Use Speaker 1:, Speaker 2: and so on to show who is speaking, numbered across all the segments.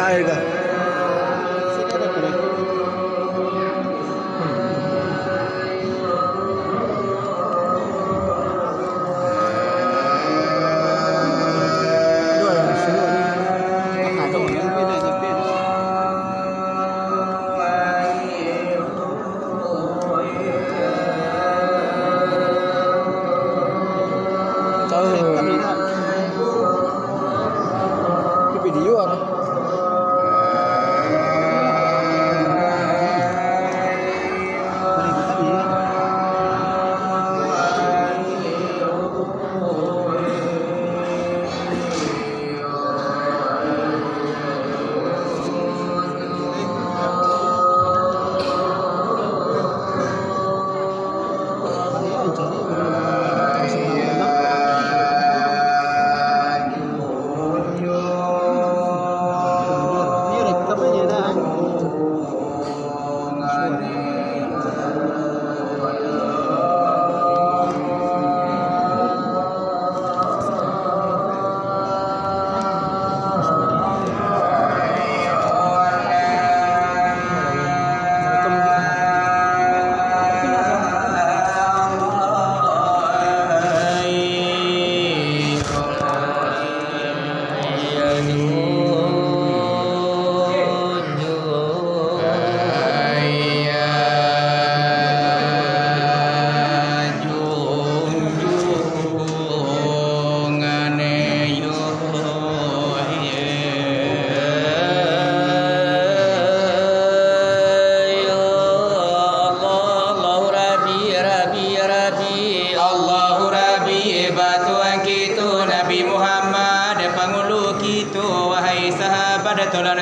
Speaker 1: air kah?
Speaker 2: Sini ada kulit.
Speaker 1: Dua lah, semua ni.
Speaker 2: Ada mana? Beda je.
Speaker 1: Tahu.
Speaker 2: Kami nak.
Speaker 1: Ini video apa?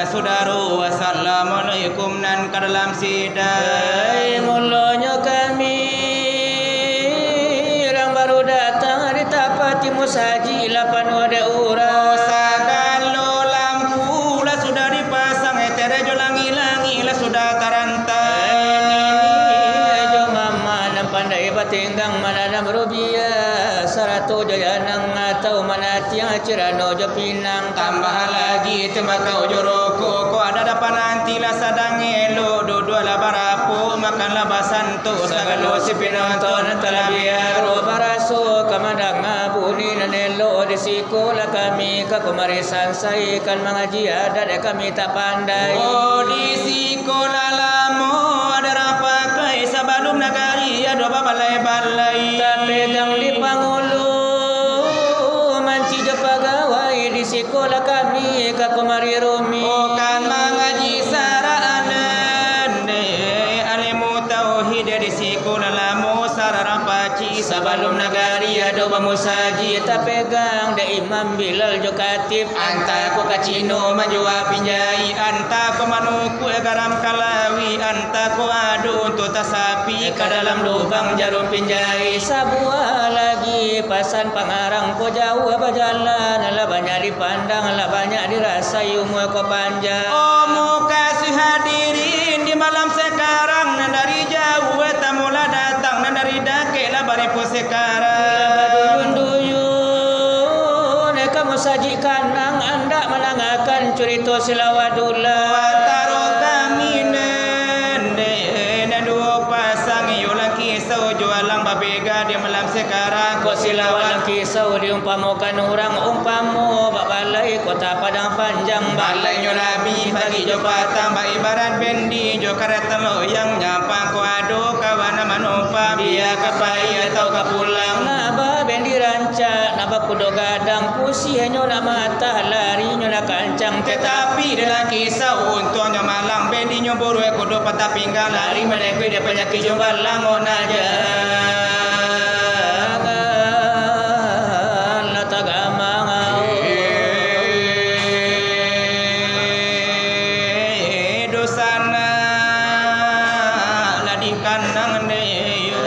Speaker 3: Saudara, wassalamualaikum nan kadalam sidai.
Speaker 4: Mulanya kami orang baru datang di tapati musaji lapan wada urang.
Speaker 3: Sagalo lampu lah sudah dipasang, terejo langi-langi lah sudah tarantai.
Speaker 4: Jo mama nan pandai batenggang mana nam rubia sarato jaya nang atau mana tiang cirano jo pinang
Speaker 3: Tambah lagi tembakau joroko, ko ada dapat nanti lah sadang elo, dua lah barapo makanlah basanto sagalo si pinonton telah biar.
Speaker 4: biaro baraso kamadang ngabuni nanelo di sikola kami kakumarisan sai kan mengaji ada dek kami tak pandai.
Speaker 3: Oh di sekolah lamo ada rapakai sebelum nagari ada balai-balai.
Speaker 4: Pegang di pangulu manci je pegawai di sekolah kami kakumari rumi.
Speaker 3: Oh kan mengaji saraanan alimu tauhid di sekolah lamo sararapaci
Speaker 4: Sebelum nagari ada bamusaji tak pegang da imam Bilal jo katib
Speaker 3: anta ko kacino majua pinjai anta ko manuku garam kalawi anta ko adu untuk tasapi
Speaker 4: ke dalam lubang jarum pinjai sabua lagi pasan pangarang ko jauh berjalan lah banyak dipandang lah banyak dirasai umur ko panjang.
Speaker 3: Oh mukasih hadirin di malam sekarang nan dari jauh tamulah datang nan dari dake lah baripu sekarang.
Speaker 4: Duyun-duyun kamu sajikan nang anda menangakan cerita silawadullah.
Speaker 3: Wataro kami nende dua pasang yola kisau jualang babega di malam sekarang.
Speaker 4: Kau silawan kisau diumpamukan orang umpamu bak balai kota Padang Panjang
Speaker 3: Balai nyo nabi bagi jo patang ba ibarat bendi jo karatan loyang nyapa ko ado kawana manupa biya kapai atau kapulang.
Speaker 4: Naba bendi rancak naba kudo gadang pusi nyo nak mata lari nyo nak kancang
Speaker 3: Tetapi dalam kisah untuk nyo malang bendi nyo buru kudo patah pinggang
Speaker 4: lari menekui dia penyakit jombalang aja.
Speaker 3: Dosana ladi kandang neyo.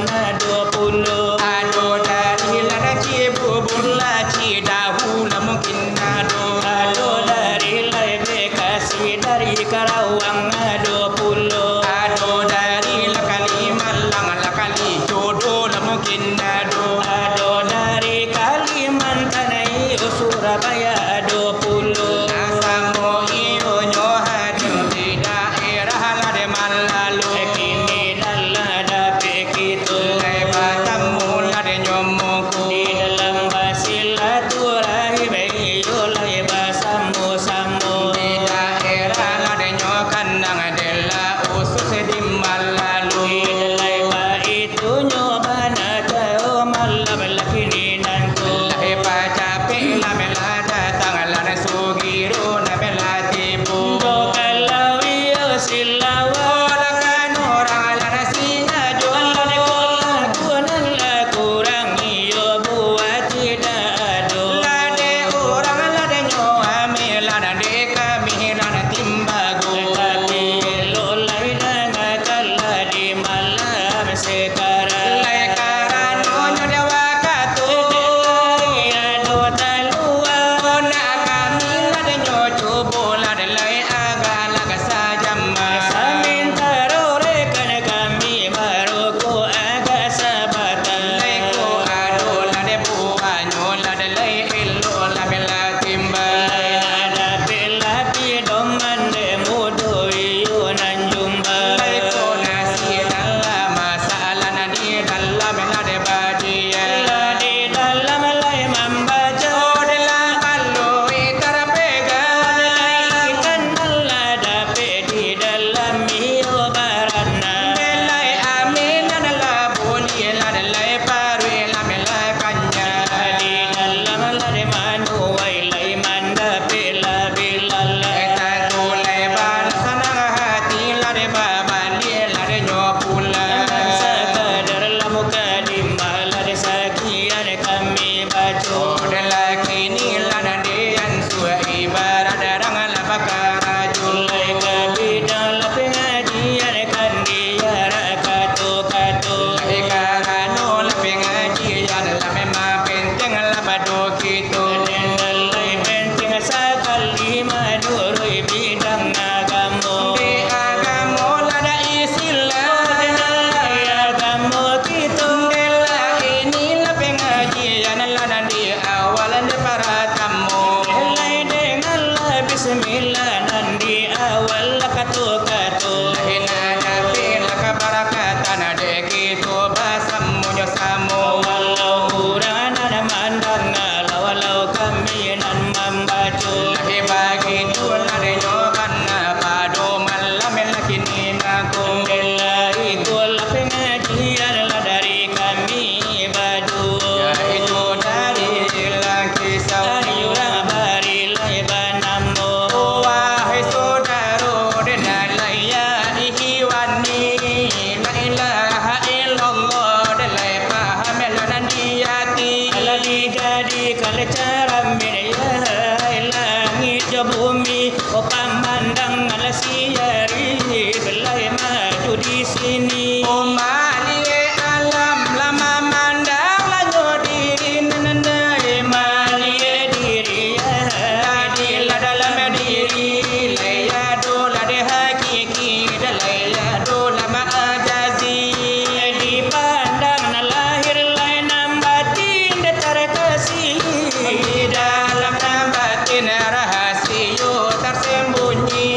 Speaker 4: na 20.
Speaker 3: Ado dari lara cibu bulla ci dahulu mungkin ado.
Speaker 4: Ado dari Lai Bekasi dari Karawang 20.
Speaker 3: Ado dari Lakali Malang Lakali jodoh mungkin ado.
Speaker 4: Ado dari Kalimantan iyo Surabaya 20.
Speaker 3: Asamo iyo nyohadu di daerah lade malalu.
Speaker 4: Kini dalam dapet kita
Speaker 3: Lai batamu lade nyomoku.
Speaker 4: di dalam basilaturahim iyo Lai basamu-samu.
Speaker 3: Di daerah lade nyokandang adela usus di malalu.
Speaker 4: Ilai ba itu nyobana jauh malam lakini nanku.
Speaker 3: Lai pacape la melada tangalan sugiru na melatibu.
Speaker 4: Dokalawi yo silawa.
Speaker 3: Ola kan orang lana singa
Speaker 4: Allah ne
Speaker 3: jodoh.
Speaker 4: kolakuan la kurang iyo buat tidak ado.
Speaker 3: Lade orang lade nyoame lade kami lana timbago.
Speaker 4: Tetapi lolai dengan kala di malam sekarang.
Speaker 3: Lai karano nyodewa katu.
Speaker 4: Delai ado talua.
Speaker 3: Ona kami lade nyocobo lade lai aga laga sajama.
Speaker 4: Samin tarore kan kami baru ko agak sabatan.
Speaker 3: Lai ko ado lade buanyo lade lai illo la bela timba.
Speaker 4: Ada pelapi doman de mudo iyo nan jumba.
Speaker 3: Lai ko nasi dalam masalah nadi dalam lade badia.
Speaker 4: Di dalam lai membaca
Speaker 3: Odelah kalau itarapega.
Speaker 4: ikan Allah dapat di dalam iyo barana.
Speaker 3: Belai amin adalah boleh ladai paru lamela kanya.
Speaker 4: Di dalam lai manu wailai manda pela bilalla.
Speaker 3: Eta tulai bal sanang hati ladai babali ladai nyopula.
Speaker 4: Sekadar lamuka di malar sakian kami baca.
Speaker 3: Odelah kini ladai yang sua ibarat darang lapakarajul.
Speaker 4: Mulai ke bidang pengajian kan dia katu-katu.
Speaker 3: Ikarano lapengajian lamema penteng labado kitu.
Speaker 4: Dengalai penting sekali menurut bidang agama.
Speaker 3: Di agamo lada isilah.
Speaker 4: Dengalai agama kita.
Speaker 3: Dela inilah pengajian lada di awalan di para tamu.
Speaker 4: Mulai dengalai bismillah nanti awal katu-katu.
Speaker 3: Hina dapi laka barakatan ade kitu basamu nyosamu.
Speaker 4: Walau kurang ada mandang walau kami nan membaca.
Speaker 3: Lahi bagi tu lade nyokan padu malam lakini naku.
Speaker 4: Delai kula pengajian lah dari kami berdua.
Speaker 3: Yaitu dari laki sawi.
Speaker 4: Ayurang bari lai banamu.
Speaker 3: Wahai saudara denalai ya ihiwani la ilaha illallah delai paham lanan diati.
Speaker 4: Ala dijadikan cara menayai langit je bumi. Oh pamandang ala siari belai maju di sini.
Speaker 3: Umali alam lama mandang lanyo diri nanandai
Speaker 4: Malia diri
Speaker 3: Ladi la dalam diri laya do la de hakiki laya do la maajazi.
Speaker 4: dipandang na lahir lain nambatin de terkasih.
Speaker 3: Di dalam batin rahasia tersembunyi.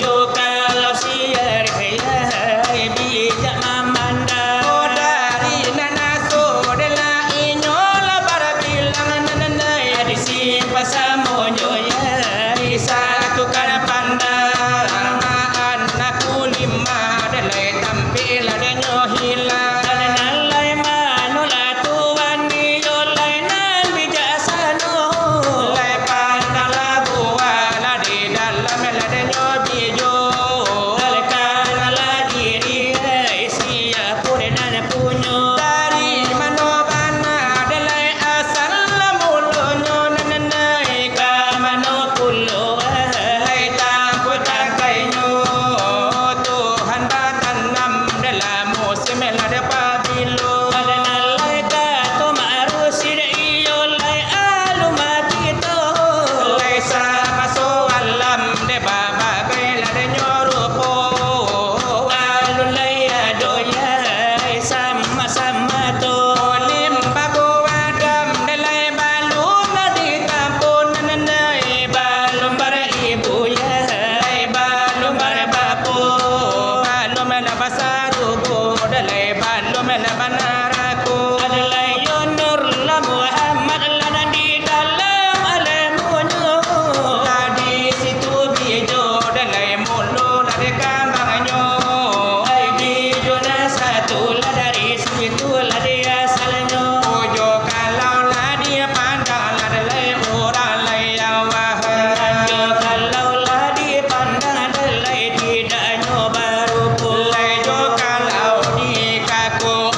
Speaker 4: Jo kalau siar hayai bijak memandang.
Speaker 3: Oh dari nanaso de la inyo la para bilang nanandai.
Speaker 4: Di simpan samonyo ya
Speaker 3: Disatukan pandang anakku lima delai tampil adanya hilang.
Speaker 4: nalai manula tuan ni yo lainan bijaksana.
Speaker 3: Lai pandang labu wala di dalam adanya bijo.
Speaker 4: Alkanlah diri siapa dan punya.
Speaker 3: Dari mana bana delai asal mulunyo nanandai.
Speaker 4: Kamano pulo
Speaker 3: Lai tangkut tangkainya Tuhan batanam dalam musim lada maklum la benar aku
Speaker 4: adalah Yunur la Muhammad la di dalam alamnya
Speaker 3: di situ bijo dalai mulu la dekan banganyo
Speaker 4: ai di jona satu la dari situ la dia asalnya
Speaker 3: ojo kalau la dia pandang la dalai orang lain wahai
Speaker 4: kalau lah dipandang dalai tidaknya baru pun
Speaker 3: lai jo kalau di kaku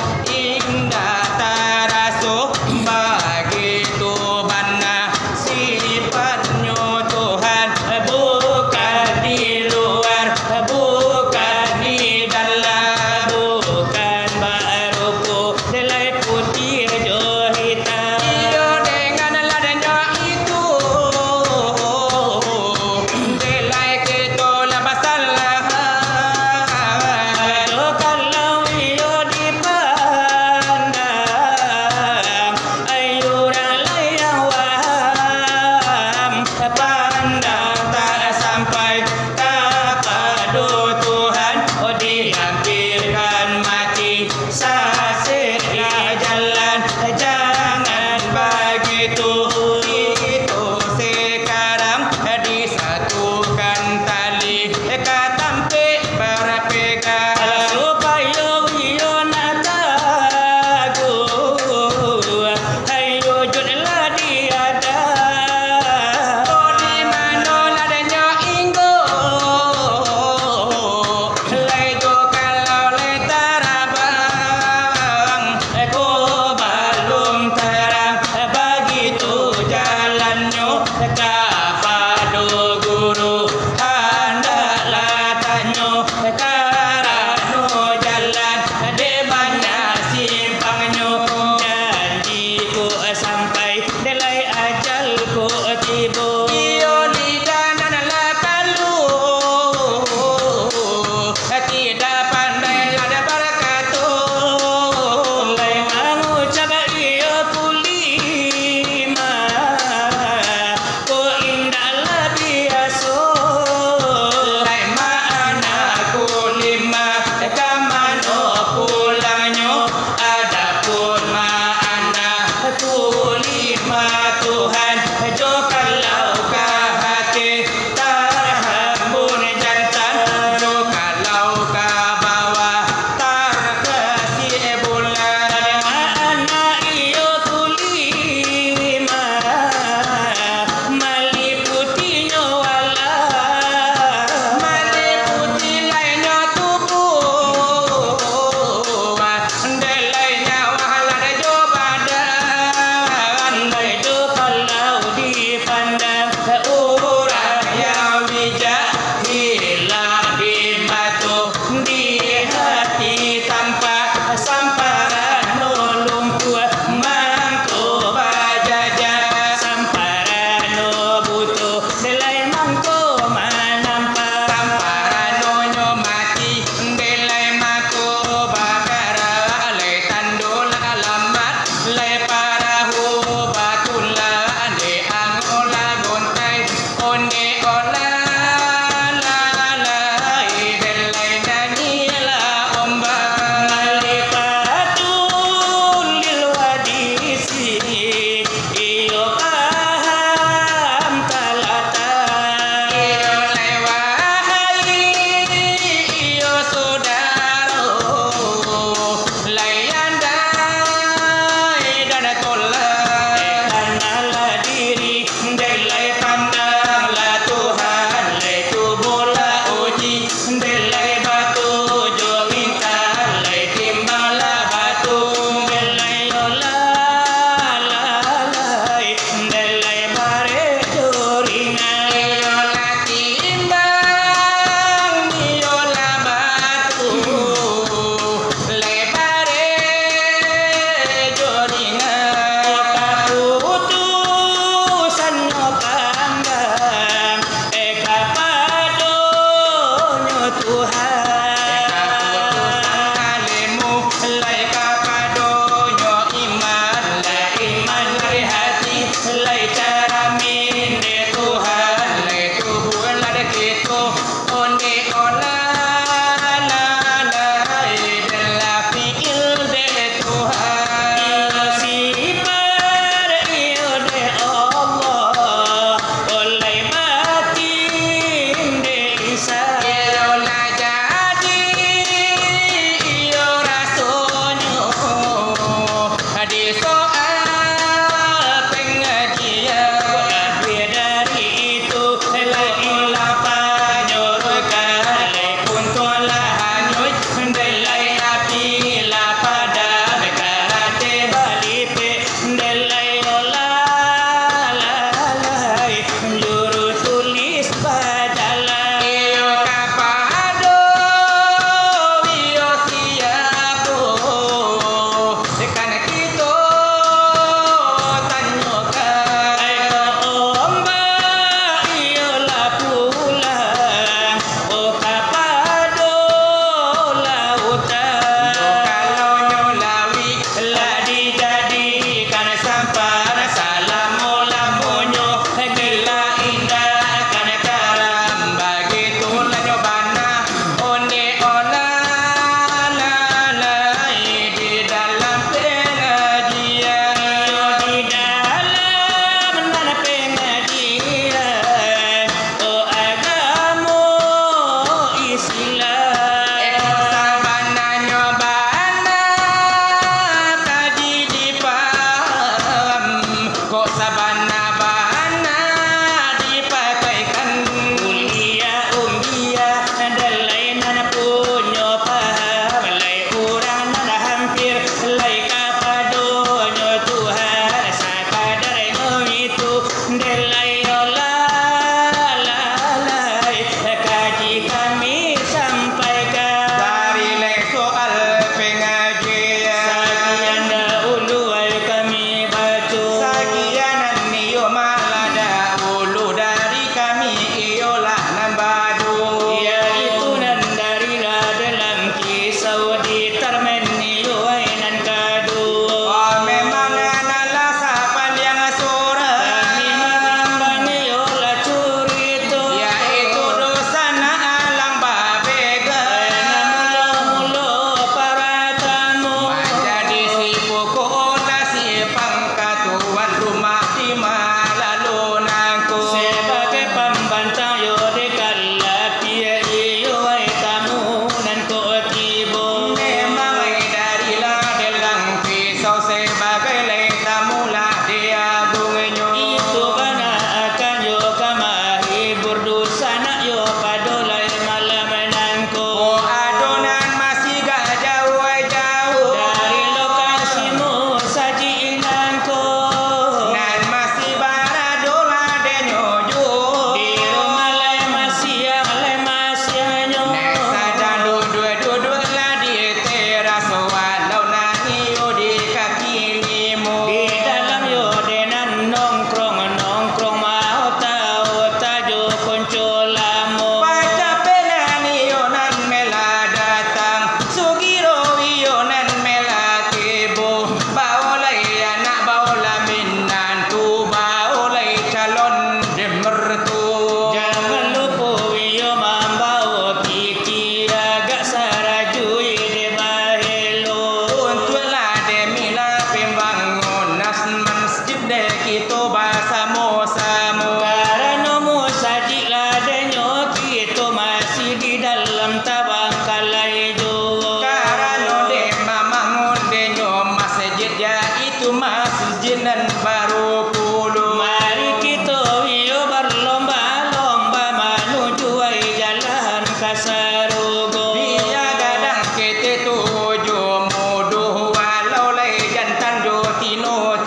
Speaker 3: cuma sejenan baru puluh.
Speaker 4: Mari kita yo berlomba-lomba menuju jalan kasarugo.
Speaker 3: Dia gadang kete tujuh muduh walau lai jantan jo tino.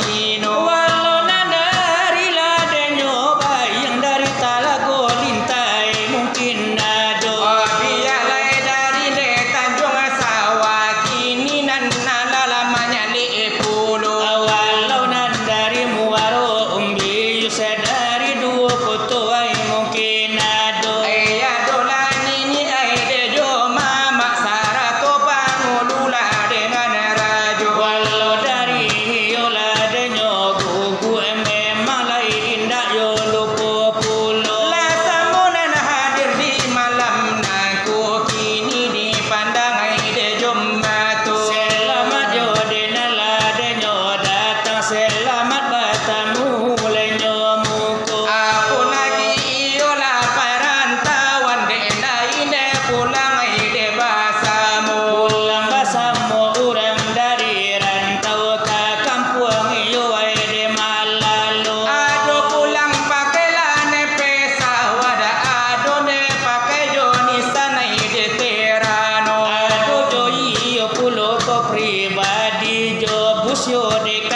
Speaker 4: Walau dari ladenyo bayang dari Talago lintai mungkin ado.
Speaker 3: Oh biar lai dari le Tanjung Sawah kini nan lamanya le puluh.
Speaker 4: Walau dari Muaro umbi dari dua foto ay mungkin ado.
Speaker 3: Ayah dolan ini ay de jo mama sarato pangulula dengan rajo.
Speaker 4: Walau dari hiola denyo gugu memang lain indah yo lupa pulau.
Speaker 3: Lah samunan hadir di malam naku kini dipandang ay de jomatu.
Speaker 4: Selamat yo denala denyo datang selamat bertemu lenyo muko.
Speaker 3: Aku lagi iola perantauan de lain pulang ay de basamu.
Speaker 4: Pulang bersama orang dari rantau ke kampung yo ay de malalu.
Speaker 3: Ado pulang pakai lane pesawat, ado ne pakai joni sana de terano.
Speaker 4: Aduh jo iyo pulo ko pribadi jo bus yo de